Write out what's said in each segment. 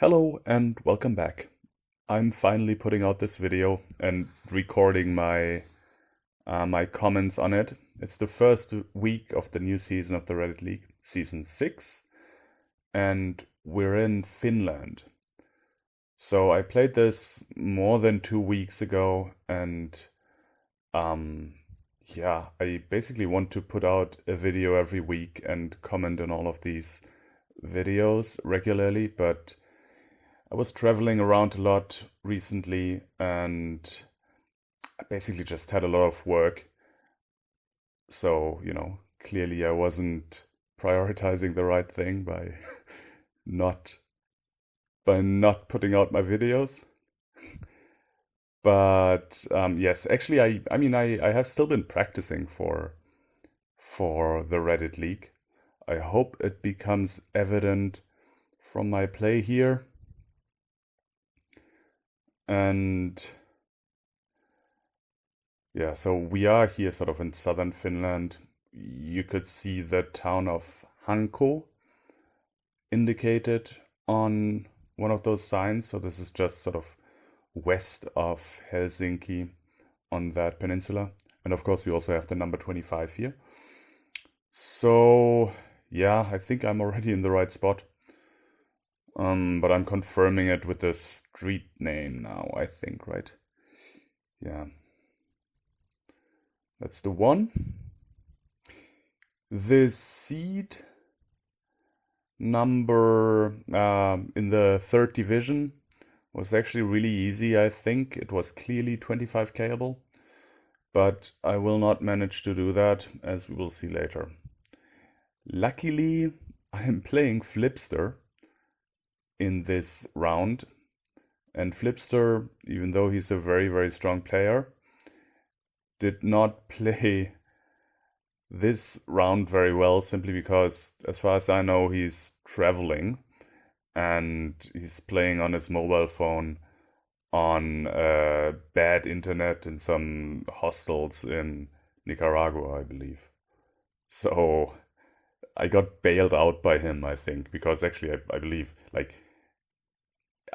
Hello and welcome back. I'm finally putting out this video and recording my comments on it. It's the first week of the new season of the Reddit League, season 6, and we're in Finland. So I played this more than 2 weeks ago, and I basically want to put out a video every week and comment on all of these videos regularly, but I was traveling around a lot recently and I basically just had a lot of work. So, clearly I wasn't prioritizing the right thing by not not putting out my videos. But yes, actually I have still been practicing for the Reddit League. I hope it becomes evident from my play here. And yeah, so we are here sort of in southern Finland. You could see the town of Hanko indicated on one of those signs. So this is just sort of west of Helsinki on that peninsula. And of course, we also have the number 25 here. So yeah, I think I'm already in the right spot. But I'm confirming it with the street name now, I think, right? Yeah. That's the one. The seed number in the third division was actually really easy, I think. It was clearly 25Kable, but I will not manage to do that, as we will see later. Luckily, I am playing Flipster in this round, and Flipster, even though he's a very, very strong player, did not play this round very well, simply because, as far as I know, he's traveling and he's playing on his mobile phone on bad internet in some hostels in Nicaragua, I believe. So I got bailed out by him, I think, because actually I believe,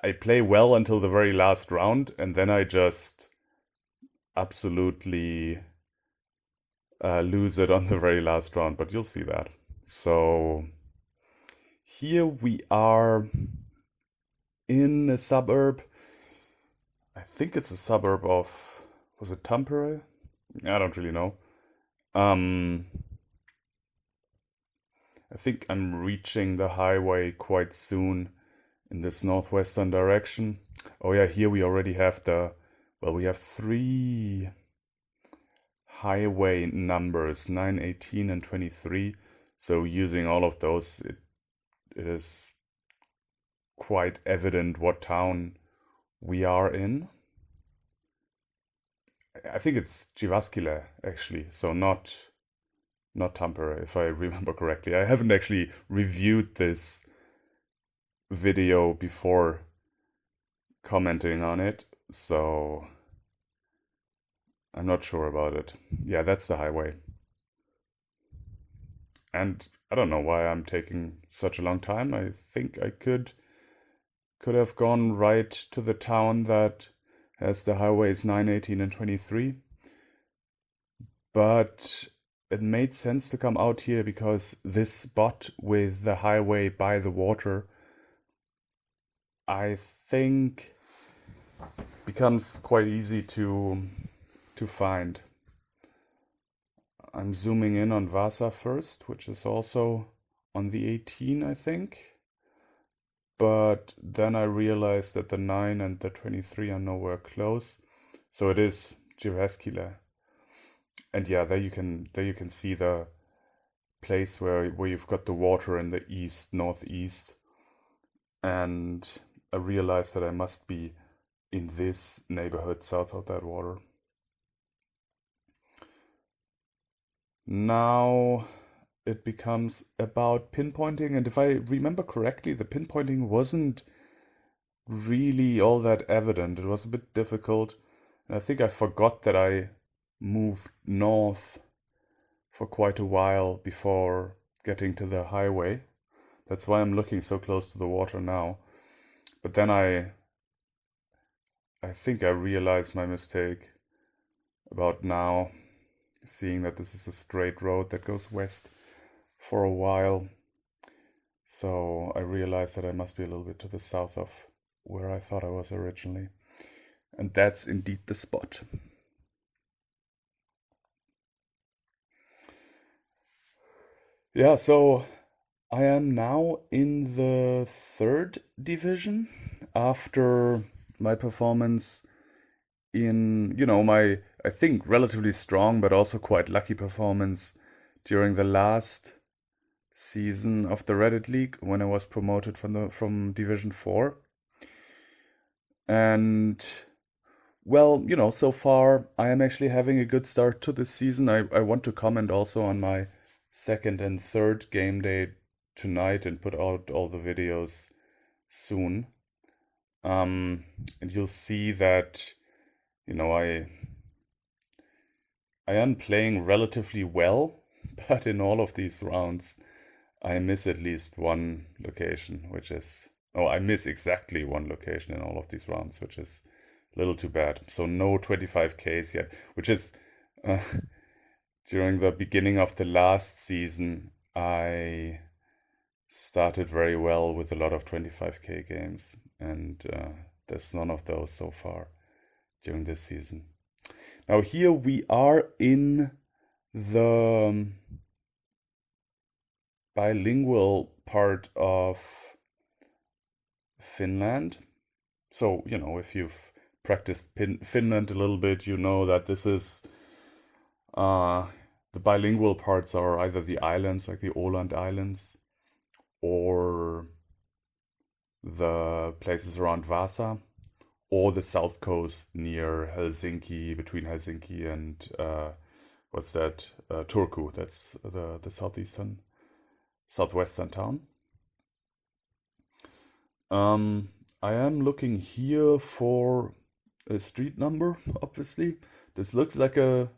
I play well until the very last round, and then I just absolutely lose it on the very last round, but you'll see that. So here we are in a suburb. I think it's a suburb of, was it Tampere? I don't really know. I think I'm reaching the highway quite soon in this northwestern direction. Oh yeah, here we already have we have 3 highway numbers, 9, 18, and 23. So using all of those, it is quite evident what town we are in. I think it's Geoguessr, actually, so not Tampere, if I remember correctly. I haven't actually reviewed this video before commenting on it, so I'm not sure about it. Yeah, that's the highway. And I don't know why I'm taking such a long time. I think I could have gone right to the town that has the highways 9, 18, and 23. But it made sense to come out here because this spot with the highway by the water, I think, becomes quite easy to find. I'm zooming in on Vasa first, which is also on the 18, I think. But then I realized that the 9 and the 23 are nowhere close. So it is Geoguessr. And yeah, there you can see the place where you've got the water in the east, northeast. And I realized that I must be in this neighborhood south of that water. Now it becomes about pinpointing, and if I remember correctly, the pinpointing wasn't really all that evident. It was a bit difficult, and I think I forgot that I moved north for quite a while before getting to the highway. That's why I'm looking so close to the water now. But then I think I realized my mistake about now, seeing that this is a straight road that goes west for a while. So I realized that I must be a little bit to the south of where I thought I was originally. And that's indeed the spot. Yeah, so I am now in the third division after my performance in, my, I think, relatively strong but also quite lucky performance during the last season of the Reddit League when I was promoted from Division 4. And well, so far I am actually having a good start to this season. I want to comment also on my second and third game day tonight and put out all the videos soon. And you'll see that, I am playing relatively well, but in all of these rounds, I miss at least one location, I miss exactly one location in all of these rounds, which is a little too bad. So no 25Ks yet, which is during the beginning of the last season, I started very well with a lot of 25K games, and there's none of those so far during this season. Now here we are in the bilingual part of Finland. So, if you've practiced Finland a little bit, you know that this is the bilingual parts are either the islands, like the Åland Islands, or the places around Vasa, or the south coast near Helsinki, between Helsinki and Turku. That's the southwestern town. I am looking here for a street number, obviously. This looks like a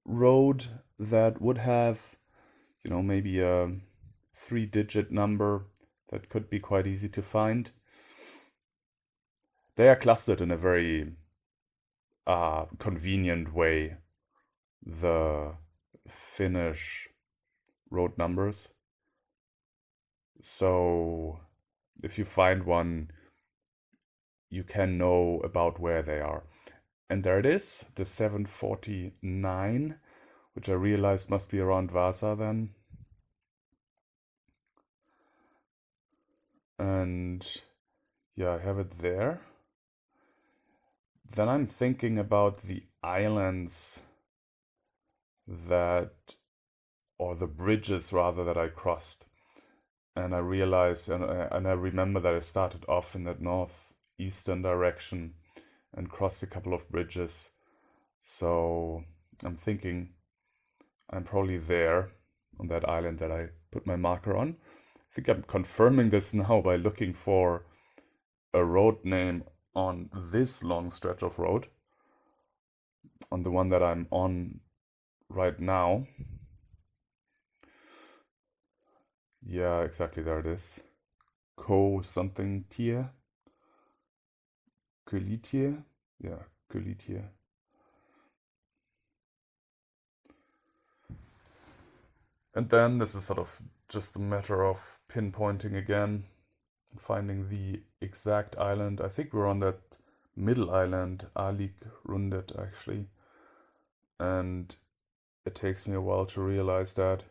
road that would have, maybe a 3-digit number that could be quite easy to find. They are clustered in a very convenient way, the Finnish road numbers. So if you find one, you can know about where they are. And there it is, the 749, which I realized must be around Vasa then. And yeah, I have it there. Then I'm thinking about the islands or the bridges rather, that I crossed. And I realized, and I remember that I started off in that northeastern direction and crossed a couple of bridges. So I'm thinking I'm probably there on that island that I put my marker on. I think I'm confirming this now by looking for a road name on this long stretch of road, on the one that I'm on right now. Yeah, exactly, there it is. Something tier. Kölitier? Yeah, Kölitier. And then this is sort of just a matter of pinpointing again, finding the exact island. I think we're on that middle island, Alik Rundet, actually. And it takes me a while to realize that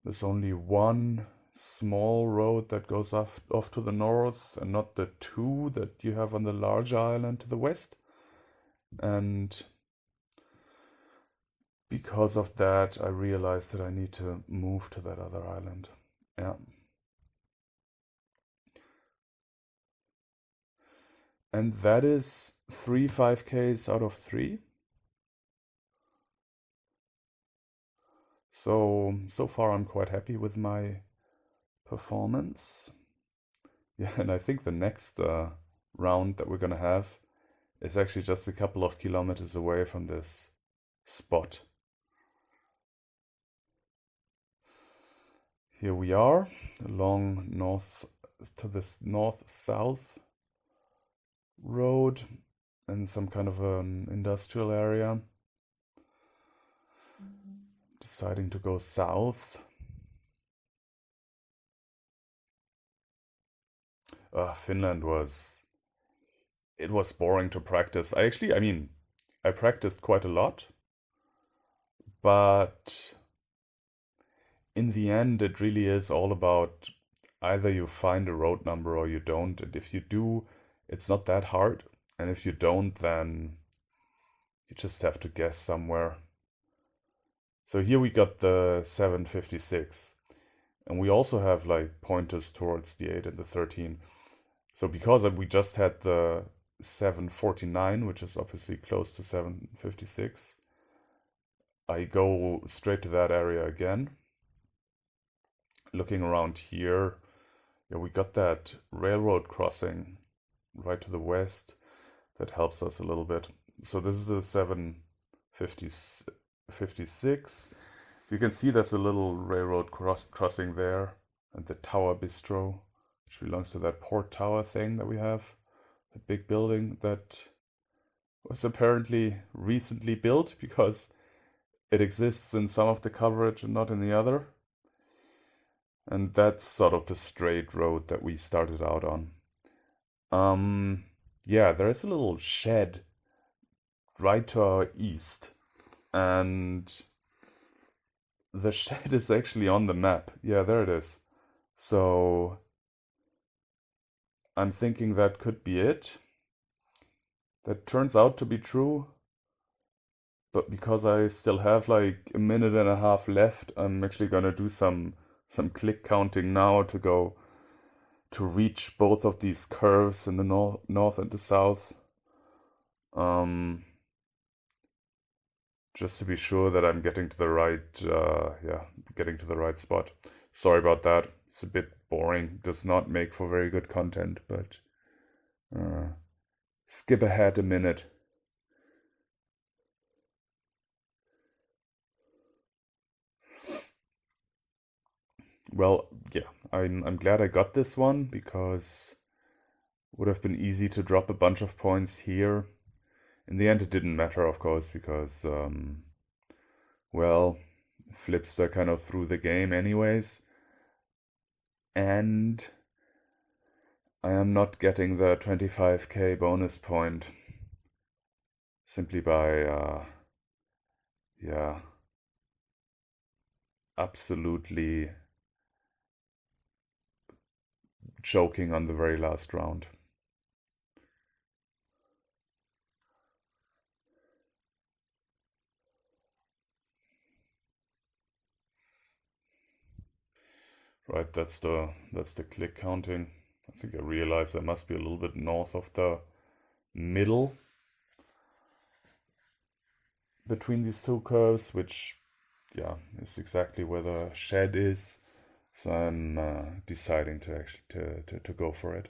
there's only one small road that goes off to the north, and not the two that you have on the larger island to the west. And because of that, I realized that I need to move to that other island. Yeah. And that is 3 5Ks out of 3. So far I'm quite happy with my performance. Yeah, and I think the next round that we're gonna have is actually just a couple of kilometers away from this spot. Here we are, along to this north-south road and some kind of an industrial area. Deciding to go south. Finland was boring to practice. I practiced quite a lot, but in the end, it really is all about either you find a road number or you don't. And if you do, it's not that hard. And if you don't, then you just have to guess somewhere. So here we got the 756. And we also have like pointers towards the 8 and the 13. So because we just had the 749, which is obviously close to 756, I go straight to that area again. Looking around here, yeah, we got that railroad crossing right to the west. That helps us a little bit. So this is the 756. You can see there's a little railroad crossing there, and the Tower Bistro, which belongs to that port tower thing that we have. A big building that was apparently recently built because it exists in some of the coverage and not in the other. And that's sort of the straight road that we started out on. Yeah, there is a little shed right to our east. And the shed is actually on the map. Yeah, there it is. So I'm thinking that could be it. That turns out to be true. But because I still have like a minute and a half left, I'm actually gonna do some click counting now to reach both of these curves in the north and the south. Just to be sure that I'm getting to the right spot. Sorry about that. It's a bit boring. Does not make for very good content, but skip ahead a minute. Well, yeah, I'm glad I got this one because it would have been easy to drop a bunch of points here. In the end, it didn't matter, of course, because, well, Flipster kind of threw the game anyways. And I am not getting the 25k bonus point simply by, yeah, absolutely choking on the very last round. Right, that's the click counting. I think I realized I must be a little bit north of the middle between these two curves, which, yeah, is exactly where the shed is. So I'm deciding to actually to go for it.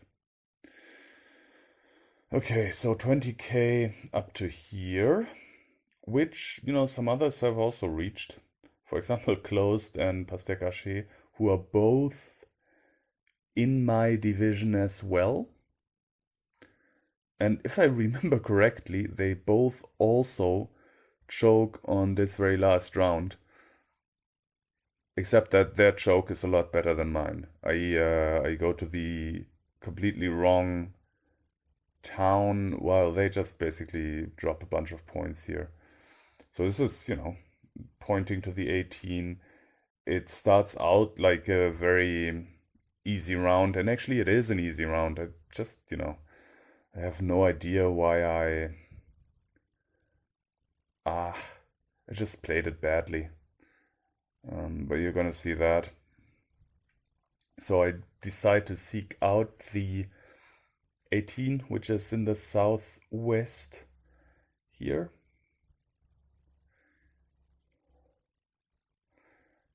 Okay, so 20k up to here, which, some others have also reached. For example, Closed and Pastèque Hachée, who are both in my division as well. And if I remember correctly, they both also choke on this very last round. Except that their choke is a lot better than mine. I go to the completely wrong town while they just basically drop a bunch of points here. So this is, pointing to the 18. It starts out like a very easy round, and actually it is an easy round. I just, I have no idea why I just played it badly. But you're gonna see that. So I decide to seek out the 18, which is in the southwest here.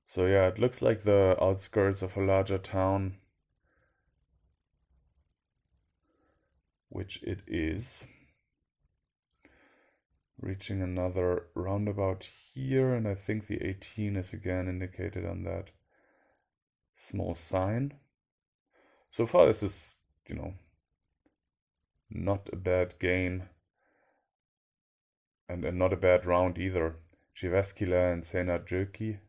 So yeah, it looks like the outskirts of a larger town, which it is. Reaching another roundabout here, and I think the 18 is again indicated on that small sign. so far this is, you know, not a bad game. And not a bad round either. Geoguessr and S06W01.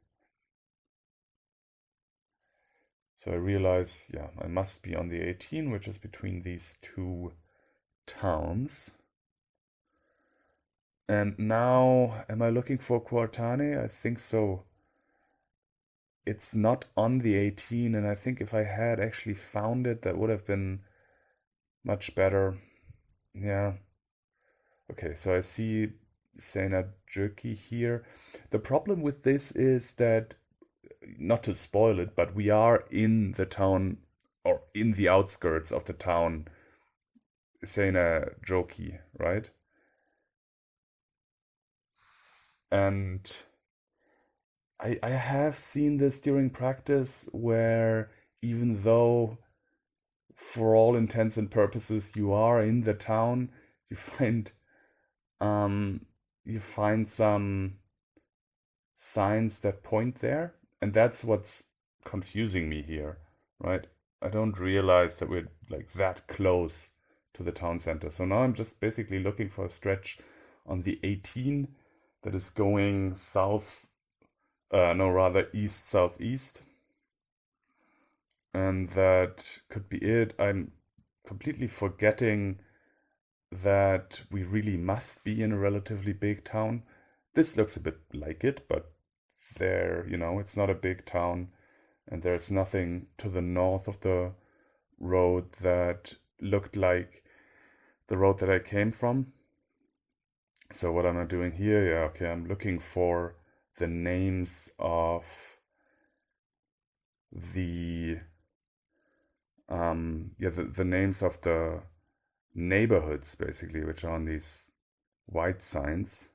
So I realize, yeah, I must be on the 18, which is between these two towns. And now, am I looking for Quartane? I think so. It's not on the 18, and I think if I had actually found it, that would have been much better. Yeah. Okay, so I see S06W01 here. The problem with this is that, not to spoil it, but we are in the town, or in the outskirts of the town, S06W01, right? And I have seen this during practice where, even though for all intents and purposes you are in the town, you find some signs that point there, and that's what's confusing me here, right? I don't realize that we're like that close to the town center. So now I'm just basically looking for a stretch on the 18 that is going south, no, rather east-southeast. And that could be it. I'm completely forgetting that we really must be in a relatively big town. This looks a bit like it, but there, you know, it's not a big town, and there's nothing to the north of the road that looked like the road that I came from. So what am I doing here? Yeah, okay, I'm looking for the names of the the names of the neighborhoods, basically, which are on these white signs.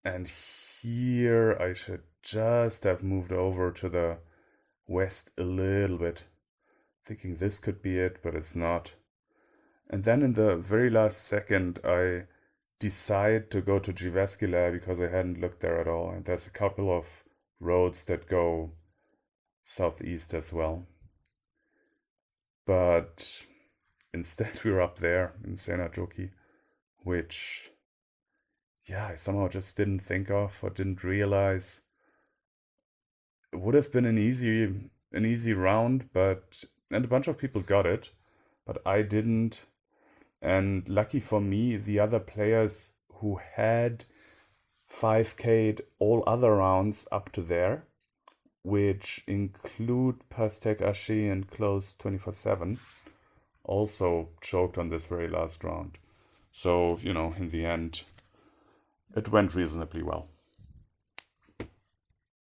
And here I should just have moved over to the west a little bit, thinking this could be it, but it's not. And then in the very last second, I decide to go to Geoguessr because I hadn't looked there at all. And there's a couple of roads that go southeast as well. But instead we're up there in S06W01, which, yeah, I somehow just didn't think of or didn't realize. It would have been an easy round, and a bunch of people got it, but I didn't. And lucky for me, the other players who had 5K'd all other rounds up to there, which include Pastek Haché and Close 24/7, also choked on this very last round. So, you know, in the end, it went reasonably well.